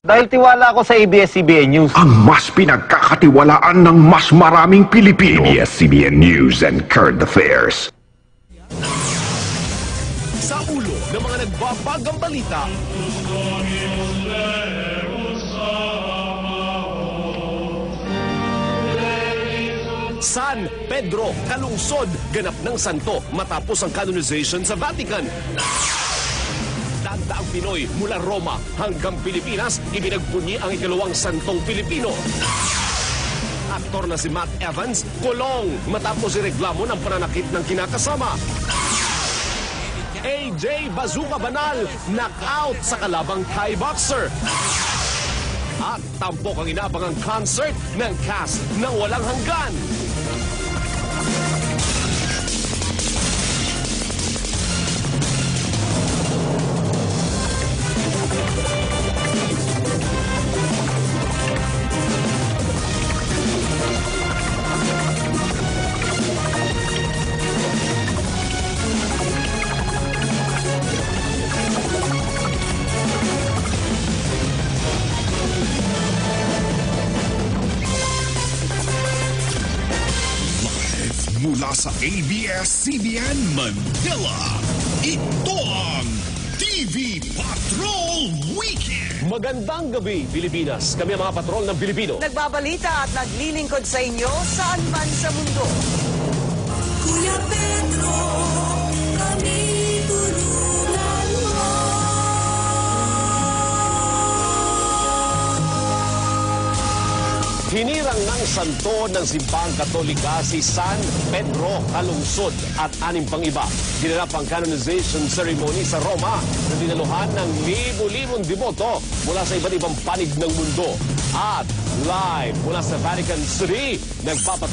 Dahil tiwala ako sa ABS-CBN News. Ang mas pinagkakatiwalaan ng mas maraming Pilipino. ABS-CBN News and Current Affairs. Sa ulo ng mga nagbabagang balita. San Pedro, kalungsod, ganap ng santo matapos ang canonization sa Vatican. Daang Pinoy mula Roma hanggang Pilipinas, ibinagbunyi ang ikalawang santong Pilipino. Aktor na si Matt Evans, kulong matapos ireklamo ng pananakit ng kinakasama. AJ Bazooka Banal, knockout sa kalabang Thai boxer. At tampok ang inabangang concert ng cast ng Walang Hanggan. Mula sa ABS-CBN Manila, ito ang TV Patrol Weekend! Magandang gabi, Pilipinas. Kami ang mga patrol ng Pilipino. Nagbabalita at naglilingkod sa inyo saan man sa mundo. Kuya Pedro, kami tulungan mo. Hinirang ng santo ng Simbahang Katolika si San Pedro Kalungsod at anim pang iba. Ginanap ang canonization ceremony sa Roma na dinaluhan ng libo-libong deboto mula sa iba't ibang panig ng mundo. At live mula sa Vatican City, nagpapatuloy